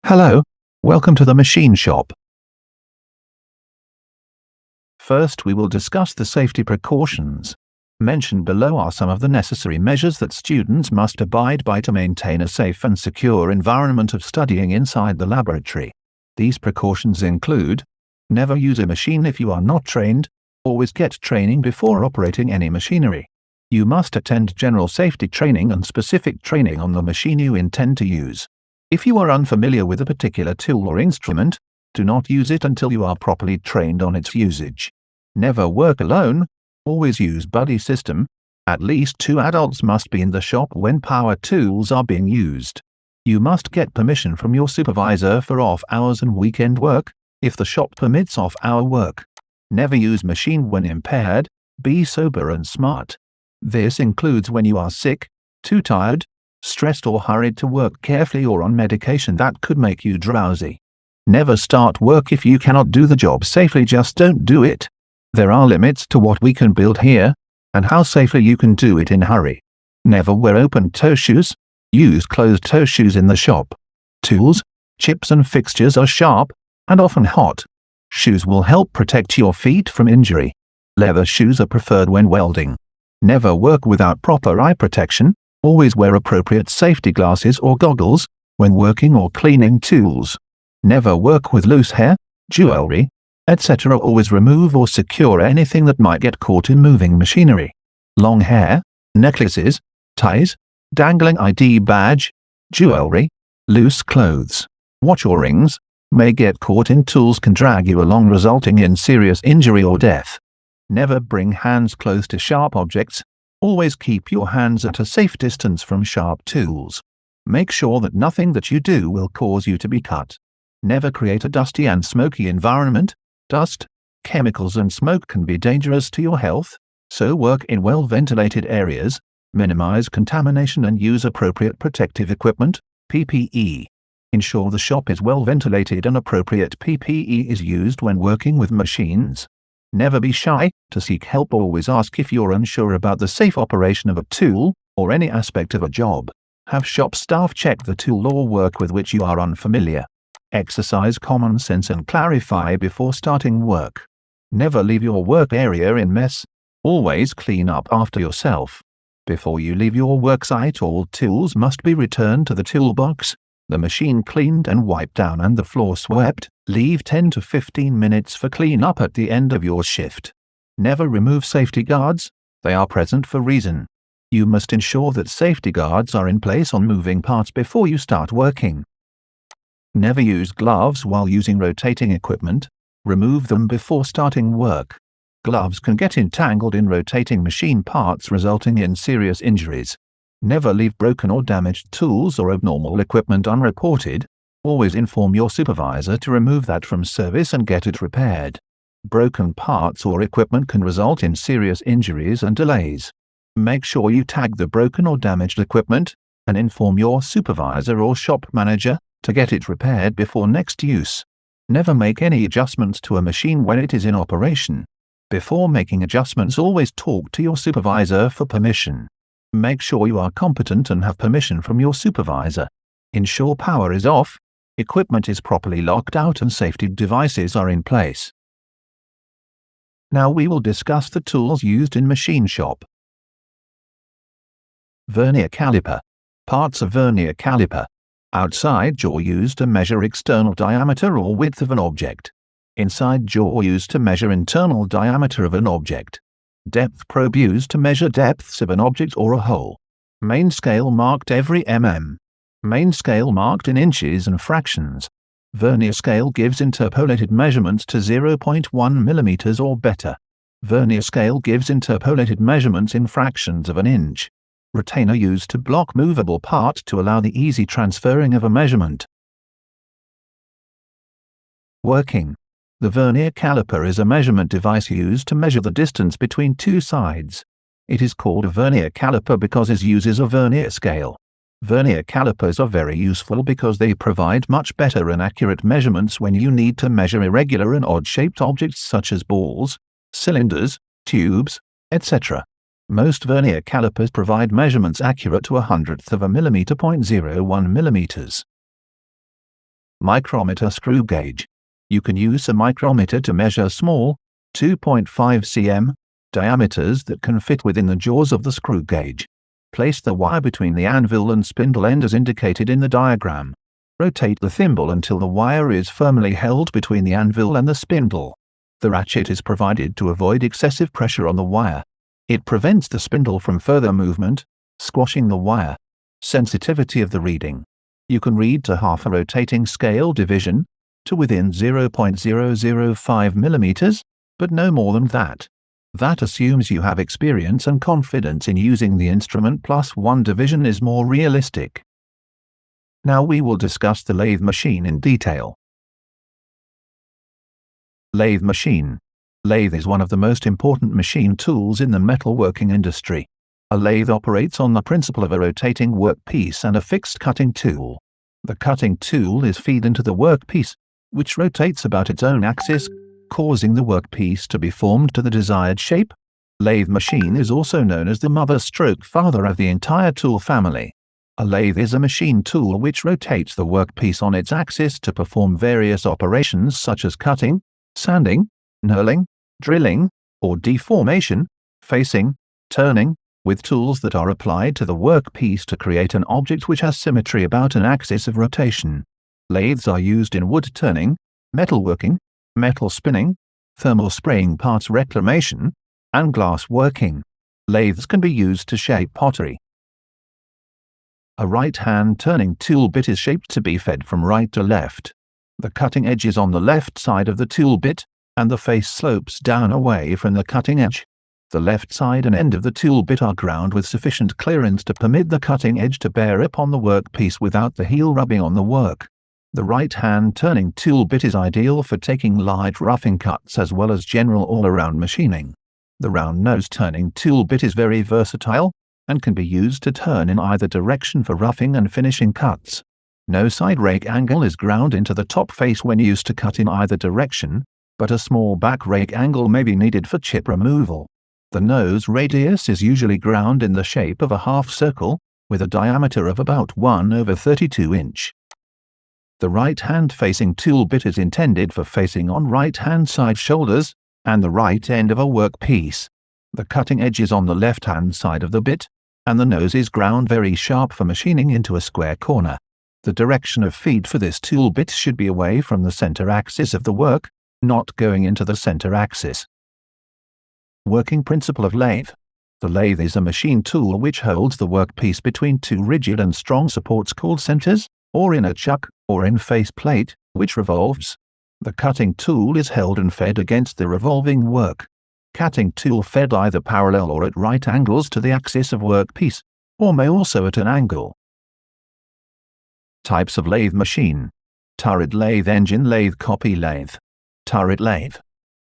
Hello, welcome to the machine shop. First we will discuss the safety precautions. Mentioned below are some of the necessary measures that students must abide by to maintain a safe and secure environment of studying inside the laboratory. These precautions include: never use a machine if you are not trained. Always get training before operating any machinery. You must attend general safety training and specific training on the machine you intend to use. If you are unfamiliar with a particular tool or instrument, do not use it until you are properly trained on its usage. Never work alone. Always use buddy system. At least 2 adults must be in the shop when power tools are being used. You must get permission from your supervisor for off hours and weekend work, if the shop permits off-hour work. Never use machine when impaired. Be sober and smart. This includes when you are sick, too tired, stressed or hurried to work carefully or on medication that could make you drowsy. Never start work if you cannot do the job safely. Just don't do it. There are limits to what we can build here, and how safely you can do it in a hurry. Never wear open-toe shoes. Use closed-toe shoes in the shop. Tools, chips and fixtures are sharp, and often hot. Shoes will help protect your feet from injury. Leather shoes are preferred when welding. Never work without proper eye protection. Always wear appropriate safety glasses or goggles when working or cleaning tools. Never work with loose hair, jewelry, etc. Always remove or secure anything that might get caught in moving machinery. Long hair, necklaces, ties, dangling ID badge, jewelry, loose clothes, watch or rings, may get caught in tools can drag you along, resulting in serious injury or death. Never bring hands close to sharp objects. Always keep your hands at a safe distance from sharp tools. Make sure that nothing that you do will cause you to be cut. Never create a dusty and smoky environment. Dust, chemicals and smoke can be dangerous to your health, so work in well-ventilated areas, minimize contamination and use appropriate protective equipment, PPE. Ensure the shop is well ventilated and appropriate PPE is used when working with machines. Never be shy to seek help. Always ask if you're unsure about the safe operation of a tool or any aspect of a job. Have shop staff check the tool or work with which you are unfamiliar. Exercise common sense and clarify before starting work. Never leave your work area in mess. Always clean up after yourself. Before you leave your work site, all tools must be returned to the toolbox, the machine cleaned and wiped down and the floor swept. Leave 10 to 15 minutes for cleanup at the end of your shift. Never remove safety guards. They are present for a reason. You must ensure that safety guards are in place on moving parts before you start working. Never use gloves while using rotating equipment. Remove them before starting work. Gloves can get entangled in rotating machine parts, resulting in serious injuries. Never leave broken or damaged tools or abnormal equipment unreported. Always inform your supervisor to remove that from service and get it repaired. Broken parts or equipment can result in serious injuries and delays. Make sure you tag the broken or damaged equipment and inform your supervisor or shop manager to get it repaired before next use. Never make any adjustments to a machine when it is in operation. Before making adjustments, always talk to your supervisor for permission. Make sure you are competent and have permission from your supervisor. Ensure power is off, equipment is properly locked out and safety devices are in place. Now we will discuss the tools used in machine shop. Vernier caliper. Parts of vernier caliper. Outside jaw used to measure external diameter or width of an object. Inside jaw used to measure internal diameter of an object. Depth probe used to measure depths of an object or a hole. Main scale marked every mm. Main scale marked in inches and fractions. Vernier scale gives interpolated measurements to 0.1 mm or better. Vernier scale gives interpolated measurements in fractions of an inch. Retainer used to block movable part to allow the easy transferring of a measurement. Working. The vernier caliper is a measurement device used to measure the distance between two sides. It is called a vernier caliper because it uses a vernier scale. Vernier calipers are very useful because they provide much better and accurate measurements when you need to measure irregular and odd-shaped objects such as balls, cylinders, tubes, etc. Most vernier calipers provide measurements accurate to 1/100 of a millimeter, 0.01 millimeters. Micrometer screw gauge. You can use a micrometer to measure small, 2.5 cm, diameters that can fit within the jaws of the screw gauge. Place the wire between the anvil and spindle end as indicated in the diagram. Rotate the thimble until the wire is firmly held between the anvil and the spindle. The ratchet is provided to avoid excessive pressure on the wire. It prevents the spindle from further movement, squashing the wire. Sensitivity of the reading. You can read to half a rotating scale division, to within 0.005 mm, but no more than that. That assumes you have experience and confidence in using the instrument, plus 1 division is more realistic. Now we will discuss the lathe machine in detail. Lathe machine. Lathe is one of the most important machine tools in the metalworking industry. A lathe operates on the principle of a rotating workpiece and a fixed cutting tool. The cutting tool is fed into the workpiece, which rotates about its own axis, causing the workpiece to be formed to the desired shape. Lathe machine is also known as the mother/father of the entire tool family. A lathe is a machine tool which rotates the workpiece on its axis to perform various operations such as cutting, sanding, knurling, drilling, or deformation, facing, turning, with tools that are applied to the workpiece to create an object which has symmetry about an axis of rotation. Lathes are used in wood turning, metalworking, metal spinning, thermal spraying parts reclamation, and glass working. Lathes can be used to shape pottery. A right-hand turning tool bit is shaped to be fed from right to left. The cutting edge is on the left side of the tool bit, and the face slopes down away from the cutting edge. The left side and end of the tool bit are ground with sufficient clearance to permit the cutting edge to bear upon the workpiece without the heel rubbing on the work. The right-hand turning tool bit is ideal for taking light roughing cuts as well as general all-around machining. The round-nose turning tool bit is very versatile and can be used to turn in either direction for roughing and finishing cuts. No side rake angle is ground into the top face when used to cut in either direction, but a small back rake angle may be needed for chip removal. The nose radius is usually ground in the shape of a half circle, with a diameter of about 1/32 inch. The right-hand facing tool bit is intended for facing on right-hand side shoulders and the right end of a workpiece. The cutting edge is on the left-hand side of the bit, and the nose is ground very sharp for machining into a square corner. The direction of feed for this tool bit should be away from the center axis of the work, not going into the center axis. Working principle of lathe. The lathe is a machine tool which holds the workpiece between two rigid and strong supports called centers, or in a chuck, or in face plate, which revolves. The cutting tool is held and fed against the revolving work. Cutting tool fed either parallel or at right angles to the axis of workpiece, or may also at an angle. Types of lathe machine. Turret lathe, engine lathe, copy lathe. Turret lathe.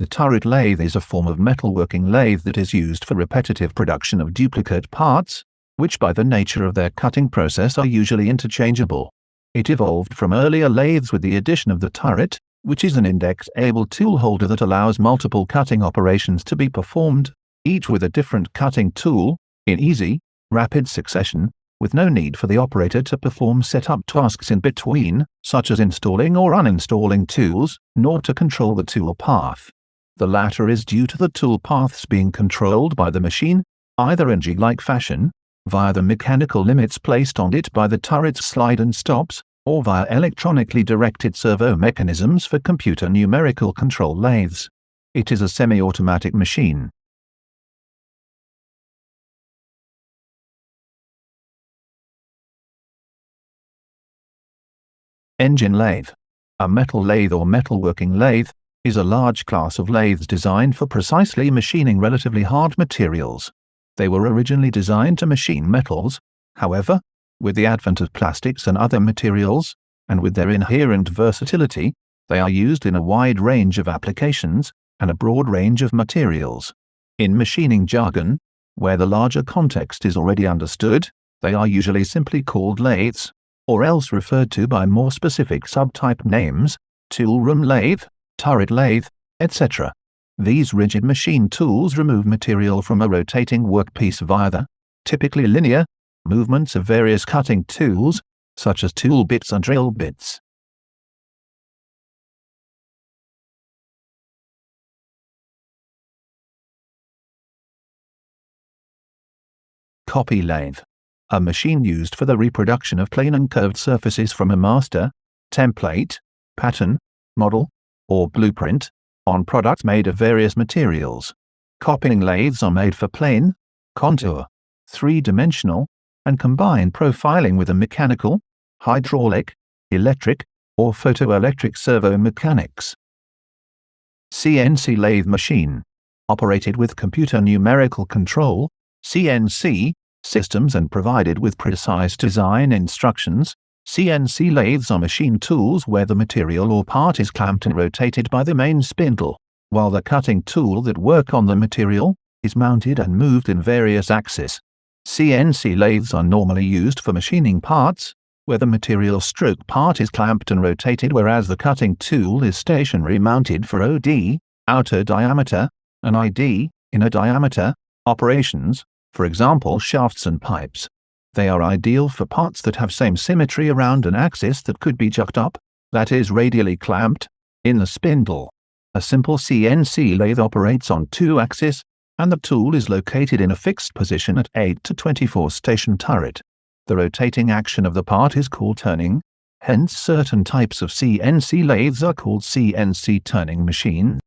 The turret lathe is a form of metalworking lathe that is used for repetitive production of duplicate parts, which by the nature of their cutting process are usually interchangeable. It evolved from earlier lathes with the addition of the turret, which is an index-able tool holder that allows multiple cutting operations to be performed, each with a different cutting tool, in easy, rapid succession, with no need for the operator to perform setup tasks in between, such as installing or uninstalling tools, nor to control the tool path. The latter is due to the tool paths being controlled by the machine, either in jig-like fashion, via the mechanical limits placed on it by the turret's slide and stops, or via electronically directed servo mechanisms for computer numerical control lathes. It is a semi-automatic machine. Engine lathe. A metal lathe or metalworking lathe is a large class of lathes designed for precisely machining relatively hard materials. They were originally designed to machine metals. However, with the advent of plastics and other materials, and with their inherent versatility, they are used in a wide range of applications and a broad range of materials. In machining jargon, where the larger context is already understood, they are usually simply called lathes, or else referred to by more specific subtype names, tool room lathe, turret lathe, etc. These rigid machine tools remove material from a rotating workpiece via the, typically linear, movements of various cutting tools, such as tool bits and drill bits. Copy lathe. A machine used for the reproduction of plane and curved surfaces from a master, template, pattern, model, or blueprint, on products made of various materials. Copying lathes are made for plane, contour, three-dimensional, and combined profiling with a mechanical, hydraulic, electric, or photoelectric servo mechanics. CNC lathe machine. Operated with computer numerical control, CNC, systems and provided with precise design instructions, CNC lathes are machine tools where the material or part is clamped and rotated by the main spindle, while the cutting tool that work on the material is mounted and moved in various axes. CNC lathes are normally used for machining parts, where the material stroke part is clamped and rotated, whereas the cutting tool is stationary mounted for OD, outer diameter, and ID, inner diameter, operations, for example shafts and pipes. They are ideal for parts that have same symmetry around an axis that could be jacked up, that is radially clamped, in the spindle. A simple CNC lathe operates on two axes, and the tool is located in a fixed position at 8 to 24 station turret. The rotating action of the part is called turning, hence certain types of CNC lathes are called CNC turning machine.